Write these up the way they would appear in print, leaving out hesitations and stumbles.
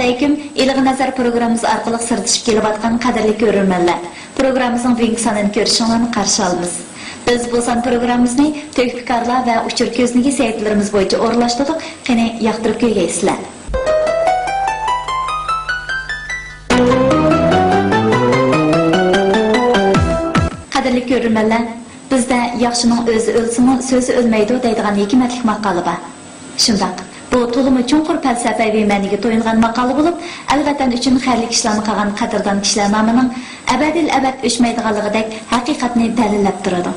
alaykum. İlgi nazar programımız arqılıq sırtışıp kelip atqan qadirli görürmenler. Programımızın bugünkü sanını görüşünlerini qarşı alımız. Biz bu san programımızı Tökpikarlar ve Uçur Köznigi saytlarımız boyunca orlaştırdık. Qani yaqtırıp görgeysizler. Qadirli görürmenler, bizde yaxşının özü ölsünü, sözü ölmeydi deydiğen hikmetlik maqalı var. Şundaq. Bu to'limi chunqur falsafaviy ma'noga to'yingan maqola bo'lib, al-Vatan uchun xayrli ishlarni qilgan qadrdon kishilar nomining abadil abad o'chmaydiganligidek haqiqatni dalillab turadi.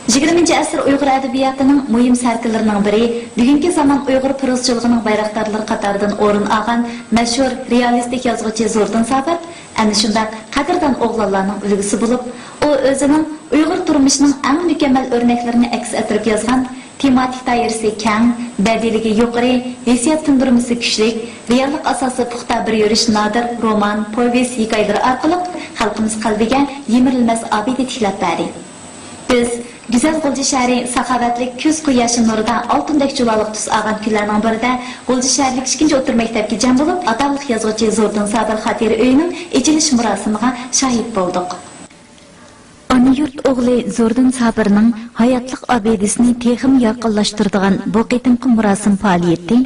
20-asr Uyg'ur adabiyotining muhim sarkillarining biri, bugungi zamon Uyg'ur prozachiligining bayroqdorlari qatoridan o'rin olgan mashhur realistik yozuvchi Zo'rdin Sabir ana shunday qadrdon o'g'lonlarning ulgusi bo'lib, u o'zining Uyg'ur turmushining eng mukammal o'rnaklarini aks ettirib yozgan tematik doirasi keng, badiligi yuqori, hissiyot tundurmasi kuchli, reallik asosi puxta bir yurish nodir roman, povest hikoyalari orqali xalqimiz qalbiga yemirilmas obida tiklab berdi. Biz Güzel G'ulji shahri saxovatlik kuz quyoshi nurida oltindek juloliq tus olgan kunlarning birida G'ulji shahrlik 2-o'rta maktabga jam bo'lib, ataliq yozuvchi Zo'rdin Sabir xotira uyining ichilish murosimiga shohid bo'ldik. Ana yurt o'g'li Zo'rdin Sabirning hayotlik obidasini texim yaqinlashtiradigan bu qitimqi murosim faoliyati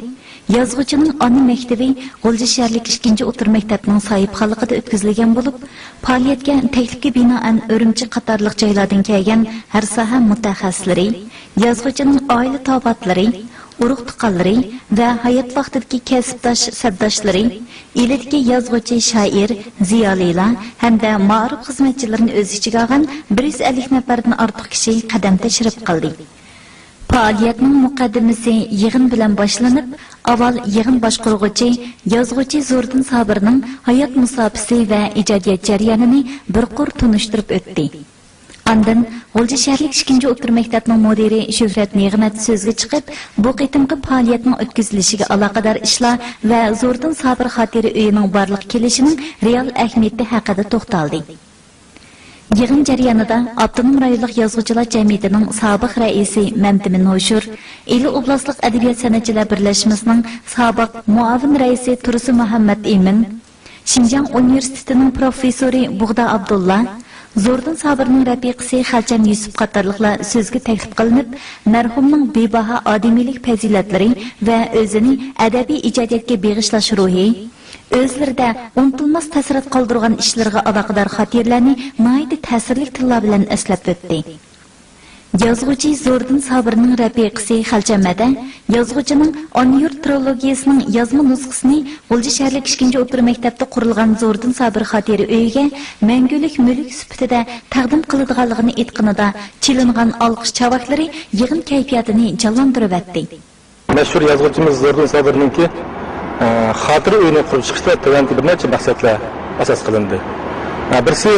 yozuvchining ona maktabi G'ulji shahrlik 2-o'rta maktabning sohibxonligida o'tkazilgan bo'lib, faoliyatga taklifga binoan Urumchi qatorliq joylardan kelgan har soha mutaxassislari, yozuvchining oila tobatlari, urug' tuqqanlari va hayot vaqtidagi kasbdosh sabdoshlari, elidagi yozuvchi shoir, ziyolilar hamda ma'ruf xizmatchilarini o'z ichiga olgan 150 nafardan ortiq kishi qadam tashrif qildi. Faoliyatning muqaddimasi yig'in bilan boshlanib, avval yig'in boshqaruvchi yozuvchi Zo'rdin Sabirning hayot musofasi va ijodiyat jarayonini bir qur tunishtirib o'tdi. Ondan G'ulji shahrlik 2-o'rta maktabning mudiri Shuhrat Nig'mat so'zga chiqib, bu qitimqi faoliyatning o'tkazilishiga aloqador ishlar va Zo'rdin Sabir xotira uyining barliq kelishining real ahamiyati haqida to'xtaldi. Yig'in jarayonida Abdunum rayonlik yozuvchilar jamiyatining sobiq raisi Mamtimin Hoshur, Eli oblastlik adabiyot san'atchilar birlashmasining sobiq muavin raisi Tursi Muhammad Emin, Xinjiang universitetining professori Bug'da Abdulla, Zo'rdin Sabirning rafiqasi Xalcham Yusuf qatorliqlar so'zga taklif qilinib, marhumning bebaho odamiylik fazilatlari va o'zining adabiy ijodiyatga beg'ishlash ruhi, o'zlarida unutilmas ta'sirat qoldirgan ishlarga aloqador xotirlarni noyda ta'sirli tillar bilan eslab o'tdi. Yozuvchi Zo'rdin Sabirning rafiqasi Xalchamada yozuvchining Ona yurt trilogiyasining yozma nusxasini G'ulji shahrlik 2-o'rta maktabda qurilgan Zo'rdin Sabir xotira uyiga mangulik mulk sifatida taqdim qiladiganligini aytganida chilingan olqish chavaklari yig'in kayfiyatini jonlantirib o'tdi. Mashhur yozuvchimiz Zo'rdin Sabirningki xotira uyini qurib chiqishda tuvanti bir necha maqsadlar asos qilindi. Birisi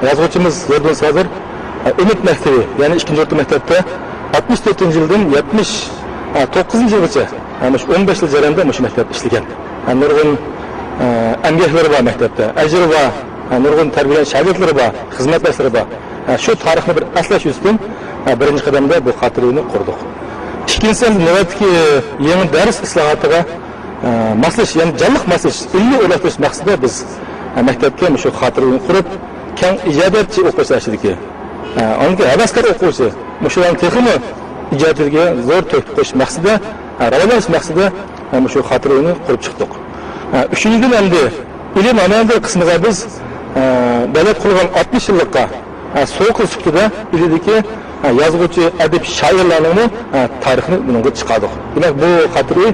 yozuvchimiz Zo'rdin Sabir Umid maktabi, ya'ni 2-o'rta maktabda 64-yildan 79-yilgacha, mana shu 15 yil jarayonda shu maktab ishlagan. Nurg'un emgaklari bor maktabda, ajri bor, nurg'un tarbiyalash shogirdlari bor, xizmatdoshlari bor. Shu tarixni bir aslash uchun birinchi qadamda bu xotirani qurdik. Ikkinchisi navbatdagi yangi dars islohotiga maslash, ya'ni jonliq maslash, ilmiy o'rgatish maqsadida biz maktabga shu xotirani qurib, keng ijodiyatchi o'quvchilar ishidiki onga havaskor o'quvchi mushularning texmi ijodiga zo'r to'p qo'yish maqsadida, ravolash maqsadida shu xotirani qurib chiqdik. Uchinchidan endi ilm amaliyot qismiga biz davlat qurgan 60 yillikqa so'q sifatida ilidagi yozuvchi adib shoirlarning tarixini bunga chiqardik. Demak, bu xotira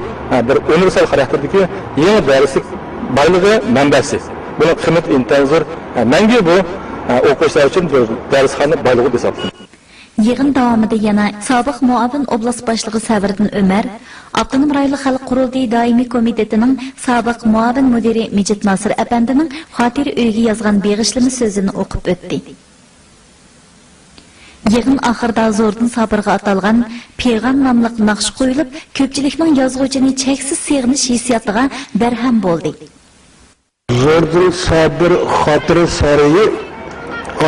bir universal xarakterdagi yangi darslik boyligi manbasi. Buni qiymat intayin zo'r. Menga bu o'quvchilar uchun darsxona boyligi hisoblanadi. Yig'in davomida yana sobiq muavin oblast boshlig'i Sabriddin Umar, Abdunum rayonlik xalq qurultiyi doimiy komitetining sobiq muavin mudiri Mijit Nosir apandining xotira uyiga yozgan beg'ishlama so'zini o'qib o'tdi. Yig'in oxirida Zo'rdin Sabirga atalgan Peyg'am nomli naqsh qo'yilib, ko'pchilikning yozuvchini cheksiz seg'inish hissiyotiga barham bo'ldi. Zo'rdin Sabir xotira sarayi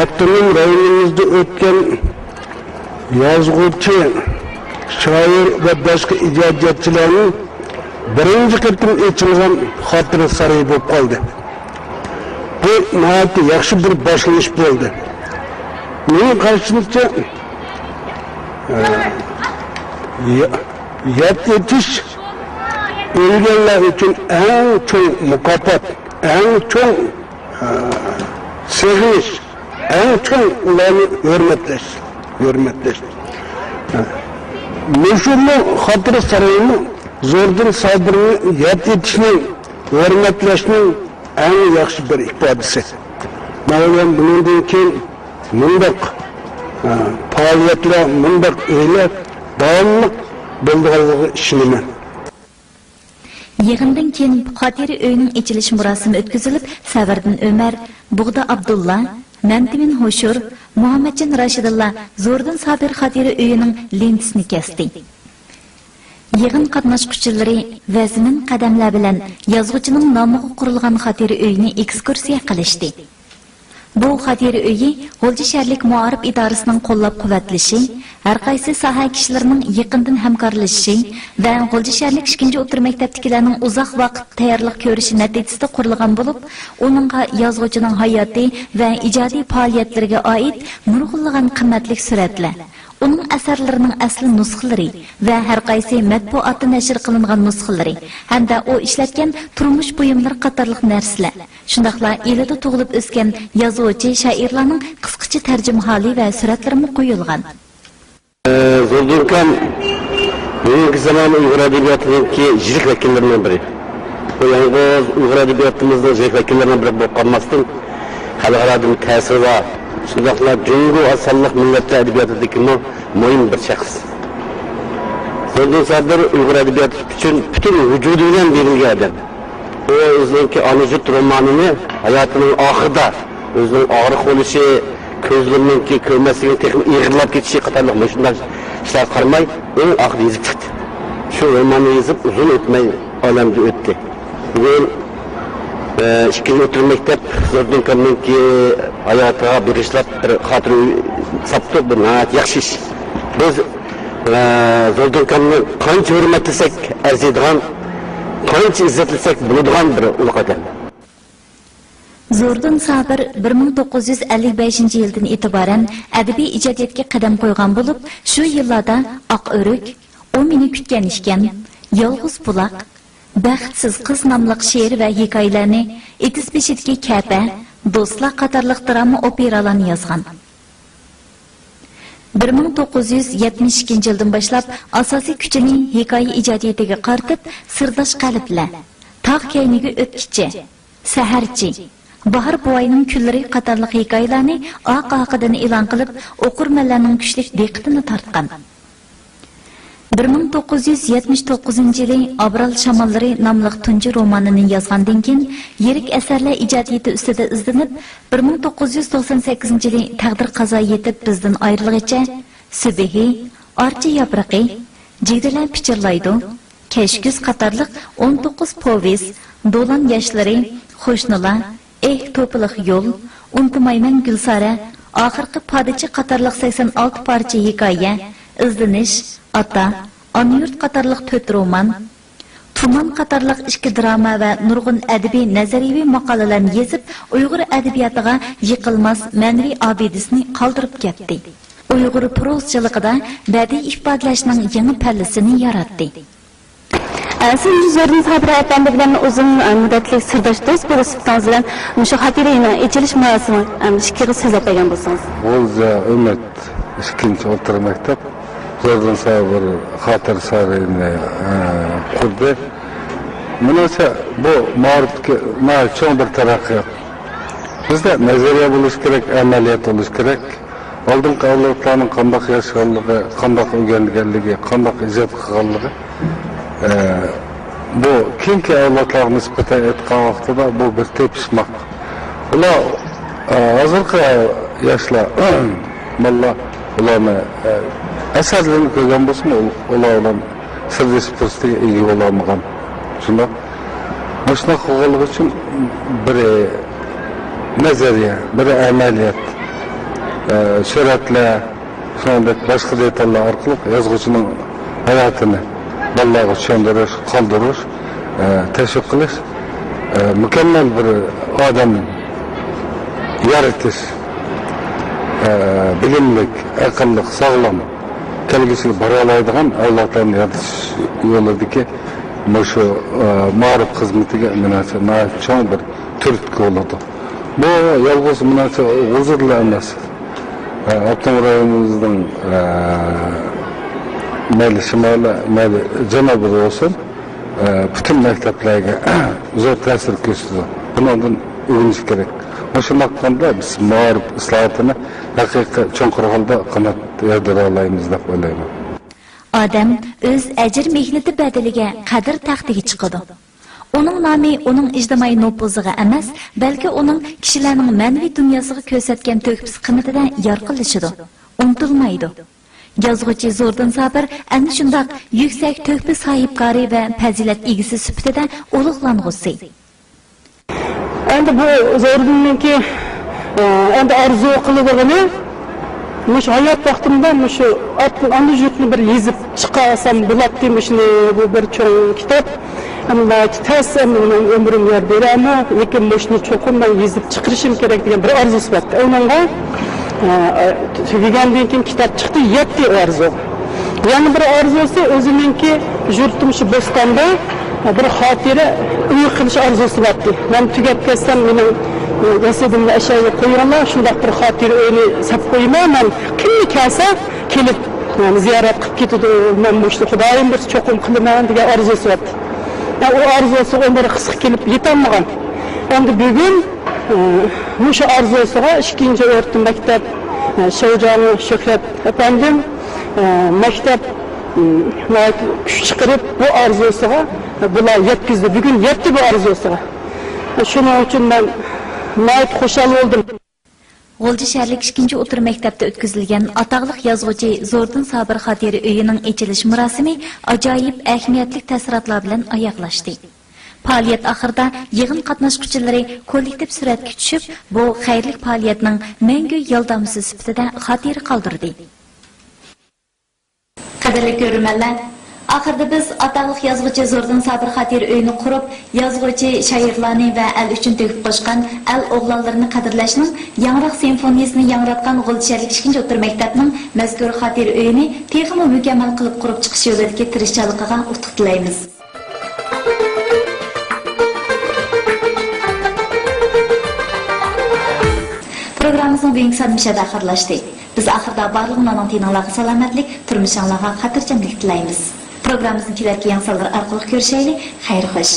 Abdunum rayonimizda o'tgan yozuvchi, shoir va boshqa ijodiyotchilarning birinci kıtım içilgan hatırı sarayı bulup kaldı. Bu nihayet yaxşı bir başlanış oldu. Neyin karşılıkça yat yetiş ölgenler için en çok mukafat, en çok seviniş, en çok ulanı hürmetleş. Meşhurlu hatırı sarayını zordur sabırını yat yetişinin hürmetleşinin en yaxşı bir ifadesi. Mağluben bunun için mındak faaliyetler, mındak eyler devamlı bulduğu işinime. Yığından keyin xotira uyining ichilish murosimi o'tkazilib, Savardin Ömer, Bug'da Abdulla, Mantimin Hoshur, Muhammadjon Rashidullah Zo'rdin Sabir xotira uyining lentisini kesdi. Yığın qatnaşqıçılары vazmin qadamlar bilan yozuvchining nomiga qurilgan xotira uyini ekskursiya qilishdi. Bu xotira uyi G'o'lji shaharlik muarif idorasining qo'llab-quvvatlashi, har qaysi soha kishilarining yaqindan hamkorlashishi va G'o'lji shaharlik 2-o'rta maktabdagilarning uzoq vaqt tayyorlik ko'rishi natijasida qurilgan bo'lib, uningga yozuvchining hayoti va ijodiy faoliyatlariga oid nurg'unlagan qimmatli suratlar, uning asarlarining asli nusxalari va har qaysi matbuotda nashr qilingan nusxalari hamda u ishlatgan turmush buyumlari qatorliq narsalar, shundaqla elida tug'ilib o'sgan yozuvchi shoirlarning qisqacha tarjimaholi va suratlarimi qo'yilgan. Zo'rdurkan bugungi zamon Uyg'ur adabiyotidagi yirik vakillaridan biri. Bu yalnız Uyg'ur adabiyotimizning yirik vakillaridan biri bo'lib qolmasdan, xalqaro ta'siri va shundaqla Jungo asonliq millatlar adabiyotidagi muhim bir shaxs. Zo'rdun Sabir Uyg'ur adabiyoti uchun butun vujudi bilan berilgan odam. O o'zining Anujut romanini hayotining oxirida o'zining og'riq bo'lishi, ko'zlarininki ko'rmasligini texnik ig'irlab ketishi qatorliq shunday ishlar qarmay, eng oxirida yozib chiqdi. Shu romanni yozib uzun o'tmay olamga o'tdi. Bugun 2-o'rta maktab Zo'rdun Kamninki hayotiga bag'ishlab bir xotira sapti bir yaxshi ish. Biz Zo'rdun Kamni qancha hurmatlasak arziydigan, qancha izzatlasak bo'ladigan bir ulug' odam. Zo'rdin Sabir 1955 yildan e'tiboran adabiy ijodiyotga qadam qo'ygan bo'lib, shu yillarda Oq o'rik, U meni kutgan ishkan, Yolg'iz buloq, Baxtsiz qiz nomli she'r va hikoyalarni, Etis beshidagi Ka'ba, Do'stlar qatorliq drama operalarni yozgan. 1972 yildan boshlab asosiy kuchini hikoya ijodiyatiga qaratib, Sirdosh qalblar, Tog' kayniga o'tkichi, Saharchi, Bahar boyning kunlari qatorliq hikoyalarni oq-oqidan e'lon qilib, o'qirmanlarning kuchli diqqatini tortgan. 1979 yili Abral shamollari nomli tunji romanini yozgandan keyin yirik asarlar ijodiyati ustida izlanib, 1998 yili taqdir qazo yetib bizdan ayrilgancha Subihi, Archa yaproqi, Jigdalar pichirlaydi, Kashkuz qatorliq 19 povest, Do'lan yoshlari, Xo'shnilar, to'piliq yo'l, Unutmayman Gulsara, oxirgi Podichi qatorliq 86 parcha hikoya, Izlanish, Ata, Aniyurt qatorliq 4 roman, Tuman qatorliq 2 drama va nurg'un adabiy nazariy maqolalarni yozib, Uyg'ur adabiyotiga yiqilmas ma'naviy obidasini qoldirib ketdi. Uyg'ur prozchiligida badiiy ifodalashning yangi pallasini yaratdi. Siz Zo'rdin Sabir efendi bilan uzun muddatli sirdosh do'st bo'lishingizdan bilan shu xotiraning ichilish marosimini ikki so'z aytgan bo'lsangiz. G'o'lji Umid 2-o'rta maktab Zo'rdin Sabir xotira sarayini qurdi. Menimcha bu ma'rifatga cho'ng bir taraqqiyot. Bizda nazariya bo'lish kerak, amaliyot bo'lish kerak. Oldingi avlodlarning qanday yashaganligi, qanday o'rganganligi, qanday ijod qilganligi bu keyingi avlodlarga nisbatan aytgan vaqtida bu bir tepishmoq. Ular hozirgi yoshlar ularni asarlarini ko'rgan bo'lsa, ular sirdosh fursatiga ega bo'lolmagan. Shunday Boshqa qilganlik uchun bir nazariya, bir amaliyot, suratlar, shuningdek boshqa detallar orqali yozuvchining hayotini bolalarga tushuntirish, qoldirish teşvik qilish, mükemmel bir adam yaratish, bilimlik, aqlli, sog'lom kelgusiga bora oladigan avlodlarni yaratish yo'lidagi şu ma'rif xizmatiga münasibət cho'ng bir turtki bo'ladi. Bu yolg'iz huzurlar emas. Abdum rayonimizning mayli shimoli, mayli janubi olsun, bütün maktablarga zo'r ta'sir ko'rsatadi. Bundan o'rganish kerak. Shunday qilganda biz ma'rif islohotini haqiqiy cho'nqur holda qanot yordira olamiz deb o'ylayman. Odam o'z ajr mehnati badaliga qadr taxtiga chiqadi. Uning nomi uning ijtimoiy nufuziga emas, balki uning kishilarning ma'naviy dunyosiga ko'rsatgan to'kpis qimmatidan yorqinlashadi. Unutilmaydi. Yozuvchi Zo'rdin Sabir ana shunday yuksak to'kpis sahibkori va fazilat egisi sifatida ulug'lang'usi. Endi bu Zo'rdinninki endi orzu qilganini Muş hayat vaqtimda şu andı jutni bir yezib chiqasam bo'ladi demişni bu bir cho'ng kitob. Amma tasam ömrüm yer berama, lekin mushni cho'qim men yezib chiqarishim kerak degan bir orzusi bor. Uningga tugagandan keyin kitob chiqdi, yetti orzu. Yana bir orzusi o'zininki yurtim shu Bo'stonda bir xotira uy qilish orzusi bor. Men tugab kelsam mening Yasedimle aşağıya koyuyorlar, şundak bir hatır öyle sap koyma, ben kimli kelse kelip yani ziyaret kılıp gidiyordu, ben bu işte Xudayım bir çokum kılmayan diye arzusu var. Yani o arzusu onlara kısık gelip yetemmeyen. Onda bugün şu arzusuna ikinci öğretim mektep Şevcanı Şükret efendim mektep güç çıkarıp bu arzusuna bunlar yetkizdi. Bugün yetti bu arzusuna. Şunun için ben Nayt xoşal oldum. G'o'lji shaharlik 2-chi o'tir maktabda o'tkazilgan ataqliq yozuvchi Zo'rdin Sabir xotira uyining ochilish murosimi ajoyib ahamiyatli ta'sirotlar bilan oyoqlashdi. Faoliyat oxirida yig'in qatnashchilari kollektiv suratga tushib, bu xayrli faoliyatning mangu yordamchisi sifatida xotira qoldirdi. Qadrli ko'ruvchilar, Ahırda biz ataqlıq yazğıcı Zo'rdin Sabir xotira uyini qurib, yazğıcı şairlarni va el uchun to'kib qo'shgan el o'g'lonlarini qadrlashning yangroq simfoniyasini yangratgan G'o'lji shaharlik 2-chi o'tir maktabning mazkur xotira uyini texmo mukammal qilib qurib chiqish yo'lidagi tirishchiligiga utuq tilaymiz. Programımızın bugungi sonida oxirlashdi. Biz oxirda barliqlarning tininglarga salomatlik, turmushinglarga xotirjamlik tilaymiz. Programımızın kelarki yangilar orqali ko'rishaylik. Xayr xo'sh.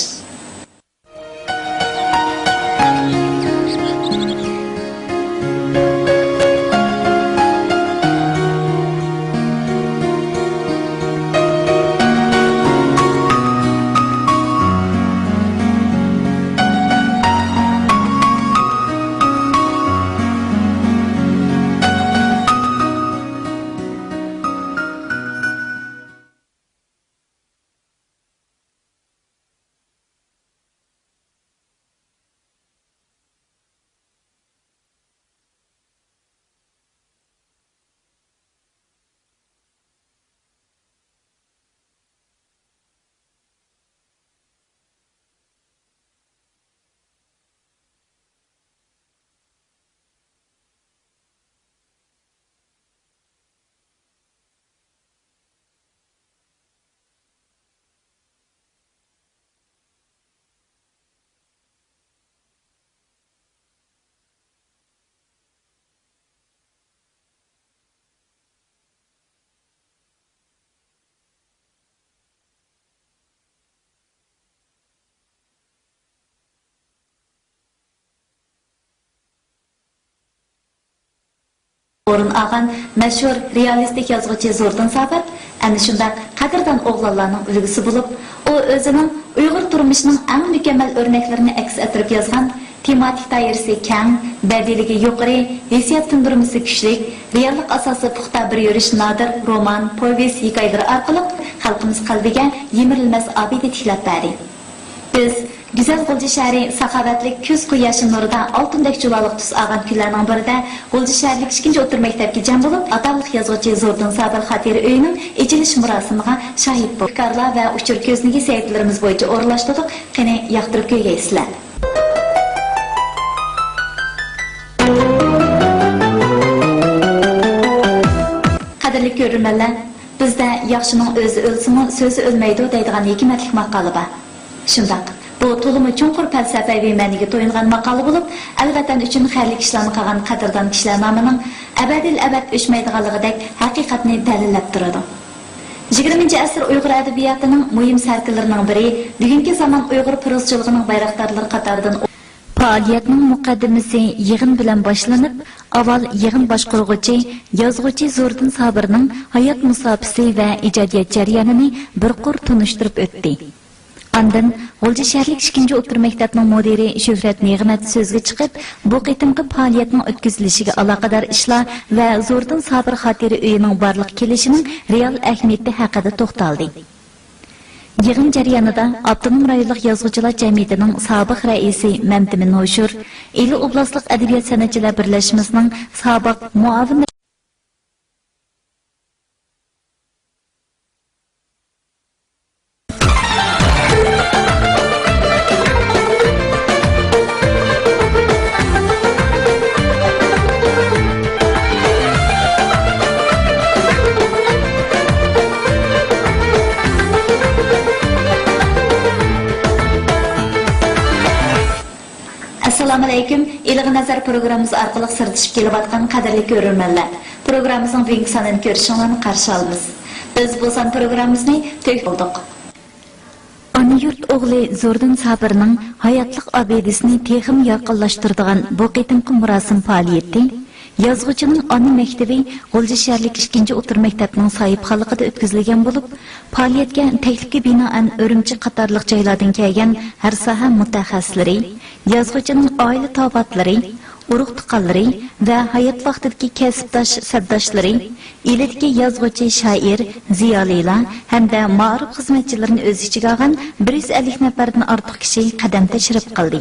O'rin olgan mashhur realistik yozuvchi Zo'rdin Sabir ana shunday qadrdon o'g'lonlarning ulgusi bo'lib, u o'zining Uyg'ur turmushining eng mukammal o'rnaklarini aks ettirib yozgan tematik doirasi keng, badiiliigi yuqori, hissiyot tundurmasi kuchli, reallik asosi puxta bir yurish nodir roman, povest, hikoyalar orqali xalqimiz qalbiga yemirilmas obida tiklab berdi. Biz Güzel G'ulji shahri saxovatlik kuz quyoshi nurida oltindek julaliq tus olgan kunlarning birida G'ulji shaharlik 2-chi o'rta maktabga jam bo'lib, atalliq yozuvchi Zo'rdin Sabir xotira uyining ichilish murosimiga shohid bo'ldik. Fikrlar va uchur ko'znigi saytlarimiz bo'yicha o'rlashtirdik. Qani yoqtirib ko'rgaysizlar. Qadrli ko'rurmanlar, bizda yaxshining o'zi o'lsimi, so'zi o'lmaydi deydigan hikmatlik maqoli bor. Shundaq bu to'limi chunqur falsafaviy ma'niga to'yingan maqola bo'lib, al-vatan uchun xayrli ishlarni qilgan qadrdon kishilar nomining abadil abad o'chmaydiganligidek haqiqatni dalillab turadi. 20-asr Uyg'ur adabiyotining muhim sarkillarining biri bugungi zamon Uyg'ur prozachiligining bayroqdorlari qatoridan faoliyatning muqaddimasi yig'in bilan boshlanib, avval yig'in boshqaruvchi yozuvchi Zo'rdin Sabirning hayot musofasi va ijodiyat jarayonini bir qur tunishtirib o'tdi. Ondan G'ulji shaharlik 2-chi o'rta maktabning mudiri Shuhrat Nig'mat so'zga chiqib, bu qitimqi faoliyatning o'tkazilishiga aloqador ishlar va Zo'rdin Sabir xotira uyining barliq kelishining real ahamiyati haqida to'xtaldi. Yig'in jarayonida Abdunum rayonlik yozuvchilar jamiyatining sobiq raisi Mamtimin Noshur, Eli oblastlik adabiyot san'atchilar birlashmasining sobiq muavin Assalomu alaykum. Ilg'i nazar programmamiz orqali sirdishib kelayotgan qadrli ko'rurmanlar. Programmamizning bugungi sonini ko'rishingizni qarshi olamiz. Biz bu son programmamizni to'y qildik. Ona yurt o'g'li Zo'rdin Sabirning hayotlik abidisini texim yaqinlashtiradigan bu qitimqi murosim faoliyati yozuvchining ona maktabi G'ulji shaharlik 2-chi o'rta maktabning sohibxonligida o'tkazilgan bo'lib, faoliyatga taklifga binoan Urumchi qatorliq joylardan kelgan har soha mutaxassislari, yozuvchining oila tobatlari, urug' tuqqanlari va hayot vaqtidagi kasbdosh sardoshlari, elidagi yozuvchi, shoir, ziyolilar hamda ma'rif xizmatchilarini o'z ichiga olgan 150 nafardan ortiq kishi qadam tashrif qildi.